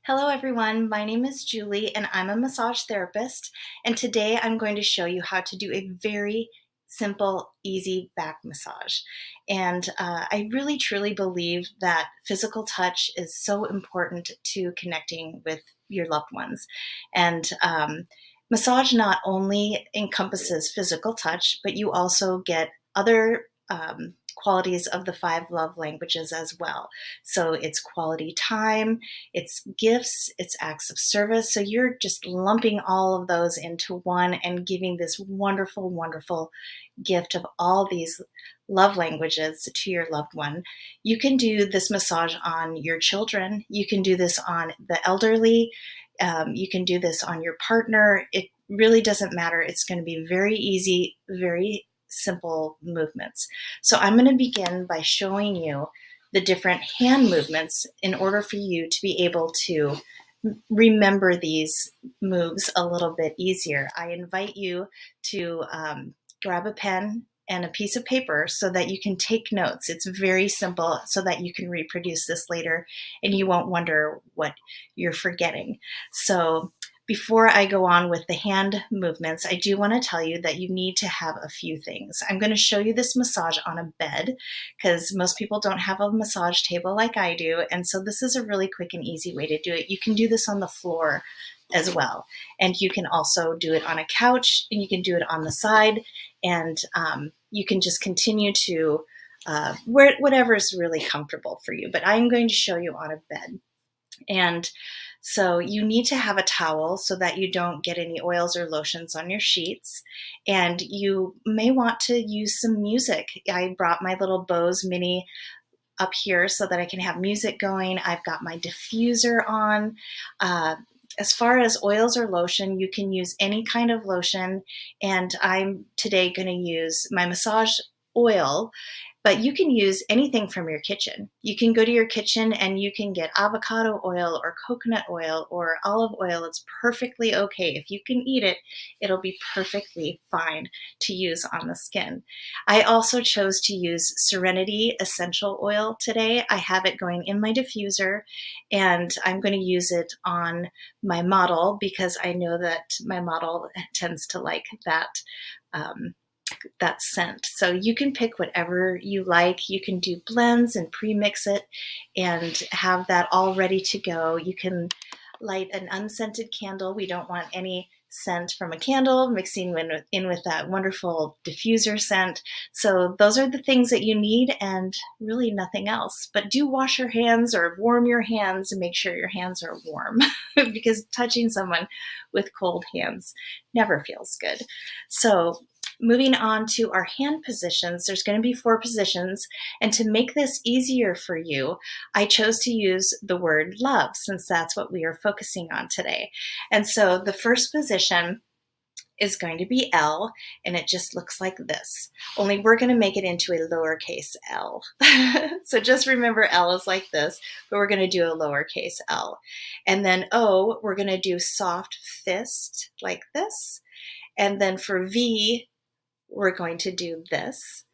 Hello, everyone. My name is Julie, and I'm a massage therapist. And today I'm going to show you how to do a very simple, easy back massage. And I really truly believe that physical touch is so important to connecting with your loved ones. And massage not only encompasses physical touch, but you also get other qualities of the five love languages as well. So it's quality time, it's gifts, it's acts of service. So you're just lumping all of those into one and giving this wonderful, wonderful gift of all these love languages to your loved one. You can do this massage on your children. You can do this on the elderly. You can do this on your partner. It really doesn't matter. It's going to be very easy, very simple movements. So I'm going to begin by showing you the different hand movements in order for you to be able to remember these moves a little bit easier. I invite you to grab a pen and a piece of paper so that you can take notes. It's very simple so that you can reproduce this later and you won't wonder what you're forgetting. So before I go on with the hand movements, I do want to tell you that you need to have a few things. I'm going to show you this massage on a bed because most people don't have a massage table like I do. And so this is a really quick and easy way to do it. You can do this on the floor as well. And you can also do it on a couch, and you can do it on the side. And you can just continue to whatever is really comfortable for you. But I'm going to show you on a bed. And so you need to have a towel so that you don't get any oils or lotions on your sheets. And you may want to use some music. I brought my little Bose Mini up here so that I can have music going. I've got my diffuser on. As far as oils or lotion, you can use any kind of lotion. And I'm today going to use my massage oil. But you can use anything from your kitchen. You can go to your kitchen and you can get avocado oil or coconut oil or olive oil. It's perfectly okay. If you can eat it, it'll be perfectly fine to use on the skin. I also chose to use Serenity Essential Oil today. I have it going in my diffuser, and I'm going to use it on my model because I know that my model tends to like that scent. So you can pick whatever you like. You can do blends and pre-mix it and have that all ready to go. You can light an unscented candle. We don't want any scent from a candle mixing in with that wonderful diffuser scent. So those are the things that you need and really nothing else. But do wash your hands or warm your hands and make sure your hands are warm because touching someone with cold hands never feels good. So moving on to our hand positions, there's going to be 4 positions. And to make this easier for you, I chose to use the word love since that's what we are focusing on today. And so the first position is going to be L, and it just looks like this. Only we're going to make it into a lowercase L. So just remember L is like this, but we're going to do a lowercase L. And then O, we're going to do soft fist like this. And then for V, we're going to do this.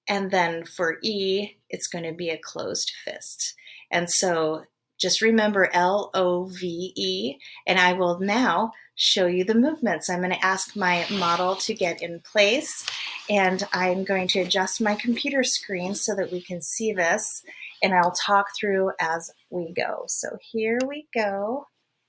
And then for E, it's going to be a closed fist. And so just remember L-O-V-E, and I will now show you the movements. I'm going to ask my model to get in place, and I'm going to adjust my computer screen so that we can see this, and I'll talk through as we go. So here we go.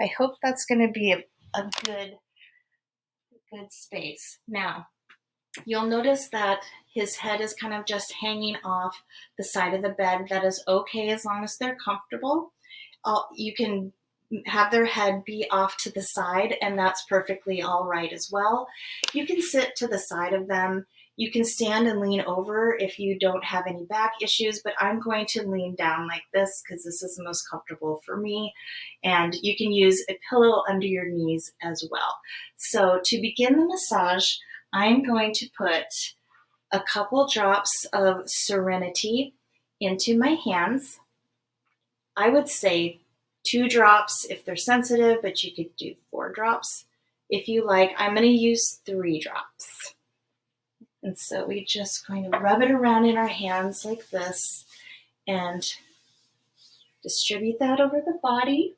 I hope that's going to be a good space. Now, you'll notice that his head is kind of just hanging off the side of the bed. That is okay as long as they're comfortable. You can have their head be off to the side, and that's perfectly all right as well. You can sit to the side of them. You can stand and lean over if you don't have any back issues, but I'm going to lean down like this because this is the most comfortable for me. And you can use a pillow under your knees as well. So to begin the massage, I'm going to put a couple drops of Serenity into my hands. I would say 2 drops if they're sensitive, but you could do 4 drops if you like. I'm going to use 3 drops. And so we're just going to rub it around in our hands like this and distribute that over the body.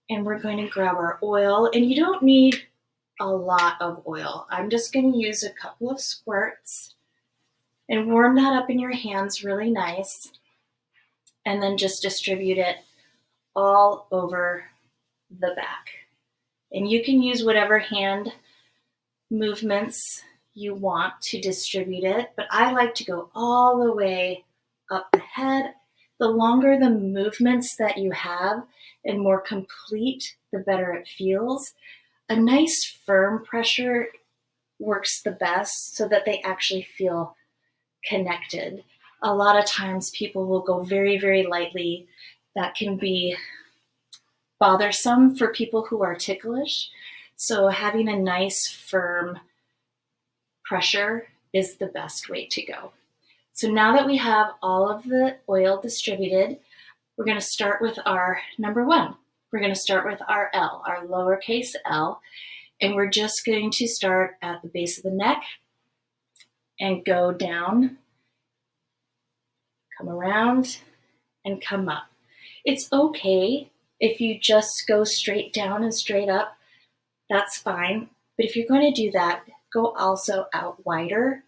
And we're going to grab our oil, and you don't need a lot of oil. I'm just going to use a couple of squirts and warm that up in your hands really nice, and then just distribute it all over the back. And you can use whatever hand movements you want to distribute it, but I like to go all the way up the head. The longer the movements that you have and more complete, the better it feels. A nice firm pressure works the best so that they actually feel connected. A lot of times people will go very, very lightly. That can be bothersome for people who are ticklish. So having a nice firm pressure is the best way to go. So now that we have all of the oil distributed, we're going to start with our number one. We're going to start with our L, our lowercase l, and we're just going to start at the base of the neck and go down, come around, and come up. It's okay if you just go straight down and straight up, that's fine. But if you're going to do that, go also out wider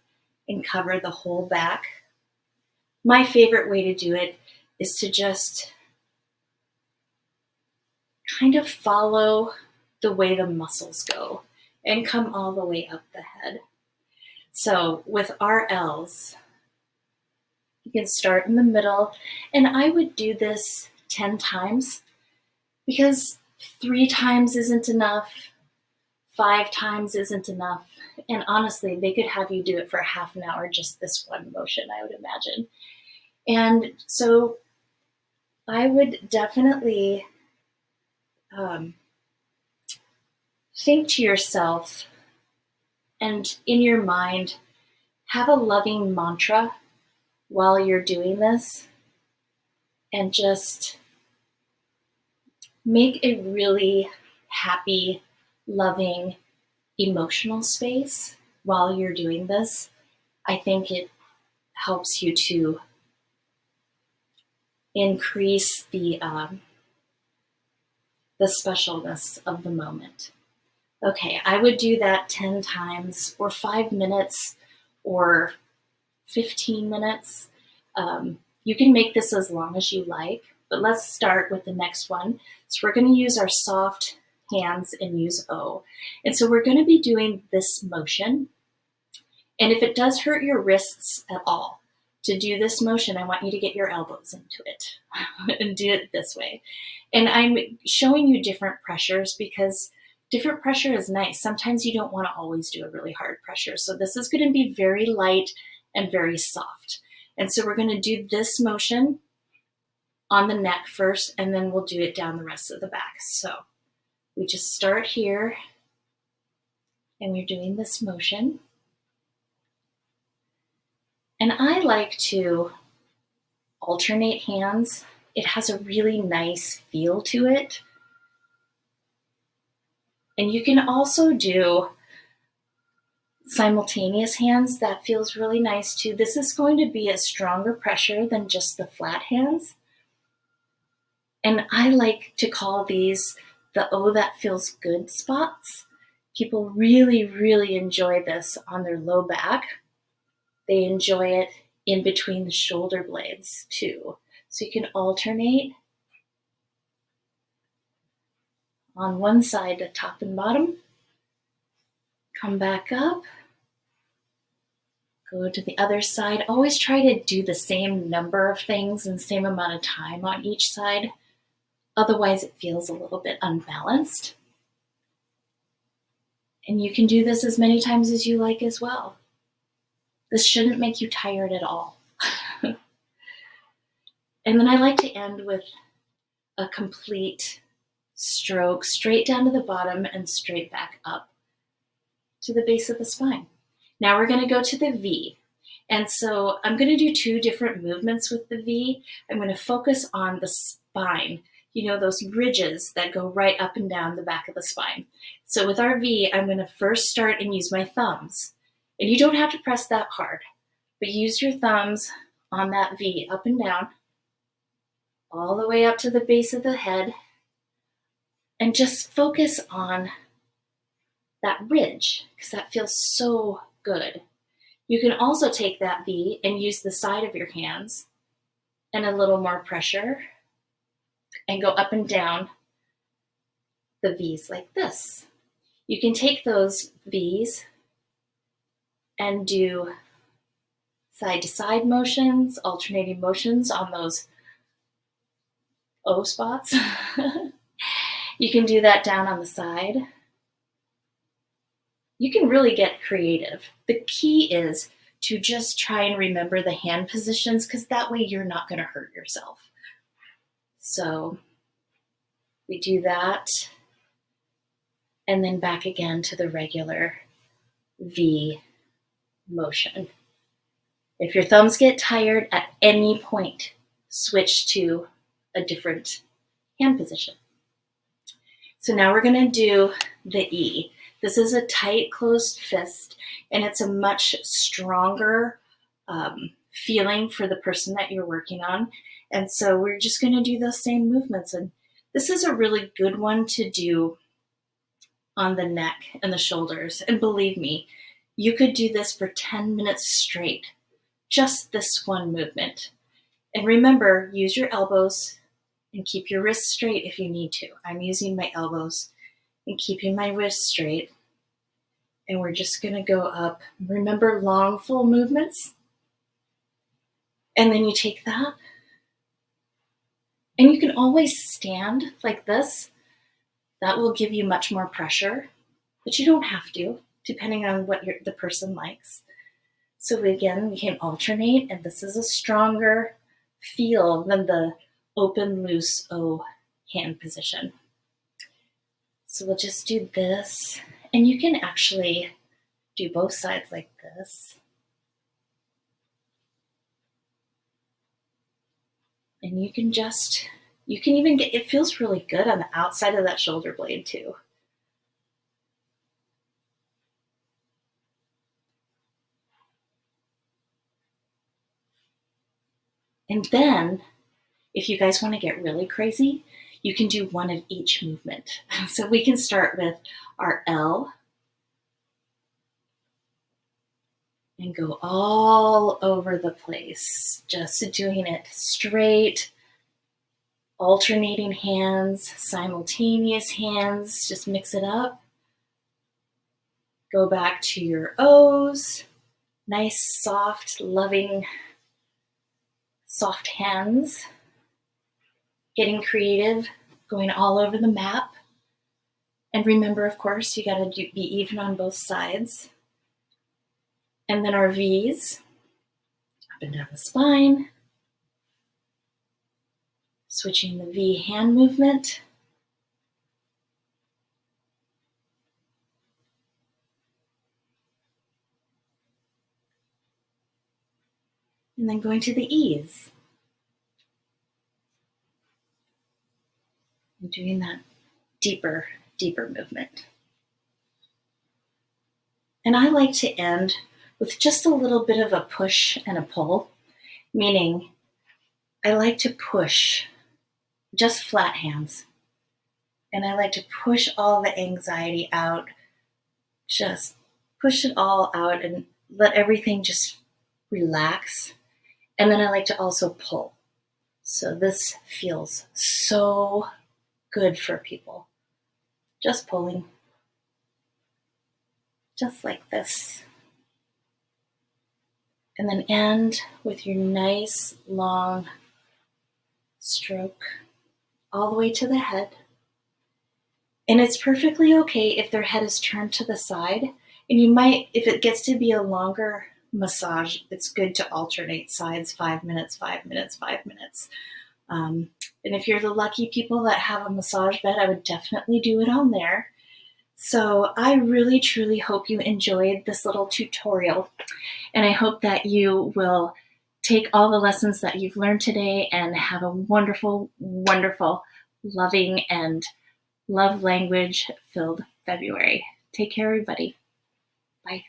and cover the whole back. My favorite way to do it is to just kind of follow the way the muscles go and come all the way up the head. So with our L's, you can start in the middle, and I would do this 10 times because 3 times isn't enough, 5 times isn't enough, and honestly, they could have you do it for half an hour, just this one motion, I would imagine. And so I would definitely think to yourself and in your mind, have a loving mantra while you're doing this, and just make a really happy, loving, emotional space while you're doing this. I think it helps you to increase the specialness of the moment. Okay, I would do that 10 times or 5 minutes or 15 minutes. You can make this as long as you like, but let's start with the next one. So we're going to use our soft hands and use O. And so we're going to be doing this motion. And if it does hurt your wrists at all, to do this motion, I want you to get your elbows into it and do it this way. And I'm showing you different pressures because different pressure is nice. Sometimes you don't want to always do a really hard pressure. So this is going to be very light and very soft. And so we're going to do this motion on the neck first, and then we'll do it down the rest of the back. So we just start here, and we're doing this motion. And I like to alternate hands. It has a really nice feel to it. And you can also do simultaneous hands. That feels really nice too. This is going to be a stronger pressure than just the flat hands. And I like to call these the "oh, that feels good" spots. People really, really enjoy this on their low back. They enjoy it in between the shoulder blades too. So you can alternate on one side, the top and bottom, come back up, go to the other side. Always try to do the same number of things and same amount of time on each side. Otherwise, it feels a little bit unbalanced. And you can do this as many times as you like as well. This shouldn't make you tired at all. And then I like to end with a complete stroke straight down to the bottom and straight back up to the base of the spine. Now we're going to go to the V. And so I'm going to do 2 different movements with the V. I'm going to focus on the spine, you know, those ridges that go right up and down the back of the spine. So with our V, I'm going to first start and use my thumbs. And you don't have to press that hard, but use your thumbs on that V up and down, all the way up to the base of the head. And just focus on that ridge because that feels so good. You can also take that V and use the side of your hands and a little more pressure and go up and down the V's like this. You can take those V's and do side to side motions, alternating motions on those O spots. You can do that down on the side. You can really get creative. The key is to just try and remember the hand positions because that way you're not going to hurt yourself. So we do that and then back again to the regular V motion. If your thumbs get tired at any point, switch to a different hand position. So now we're going to do the E. This is a tight closed fist, and it's a much stronger feeling for the person that you're working on. And so we're just going to do those same movements. And this is a really good one to do on the neck and the shoulders. And believe me, you could do this for 10 minutes straight, just this one movement. And remember, use your elbows and keep your wrists straight if you need to. I'm using my elbows and keeping my wrists straight. And we're just going to go up. Remember, long, full movements. And then you take that. And you can always stand like this. That will give you much more pressure, but you don't have to, depending on what the person likes. So again, we can alternate, and this is a stronger feel than the open, loose O hand position. So we'll just do this, and you can actually do both sides like this. And you can even get, it feels really good on the outside of that shoulder blade too. And then, if you guys want to get really crazy, you can do one of each movement. So we can start with our L and go all over the place, just doing it straight, alternating hands, simultaneous hands, just mix it up. Go back to your O's, nice, soft, loving, soft hands. Getting creative, going all over the map. And remember, of course, you gotta be even on both sides. And then our V's, up and down the spine. Switching the V hand movement. And then going to the E's. And doing that deeper movement. And I like to end with just a little bit of a push and a pull, meaning I like to push just flat hands. And I like to push all the anxiety out, just push it all out and let everything just relax. And then I like to also pull. So this feels so good for people. Just pulling. Just like this. And then end with your nice long stroke all the way to the head. And it's perfectly okay if their head is turned to the side. And you might, if it gets to be a longer massage, it's good to alternate sides, 5 minutes, 5 minutes, 5 minutes. And if you're the lucky people that have a massage bed, I would definitely do it on there. So I really, truly hope you enjoyed this little tutorial. And I hope that you will take all the lessons that you've learned today and have a wonderful, wonderful, loving and love language filled February. Take care, everybody. Bye.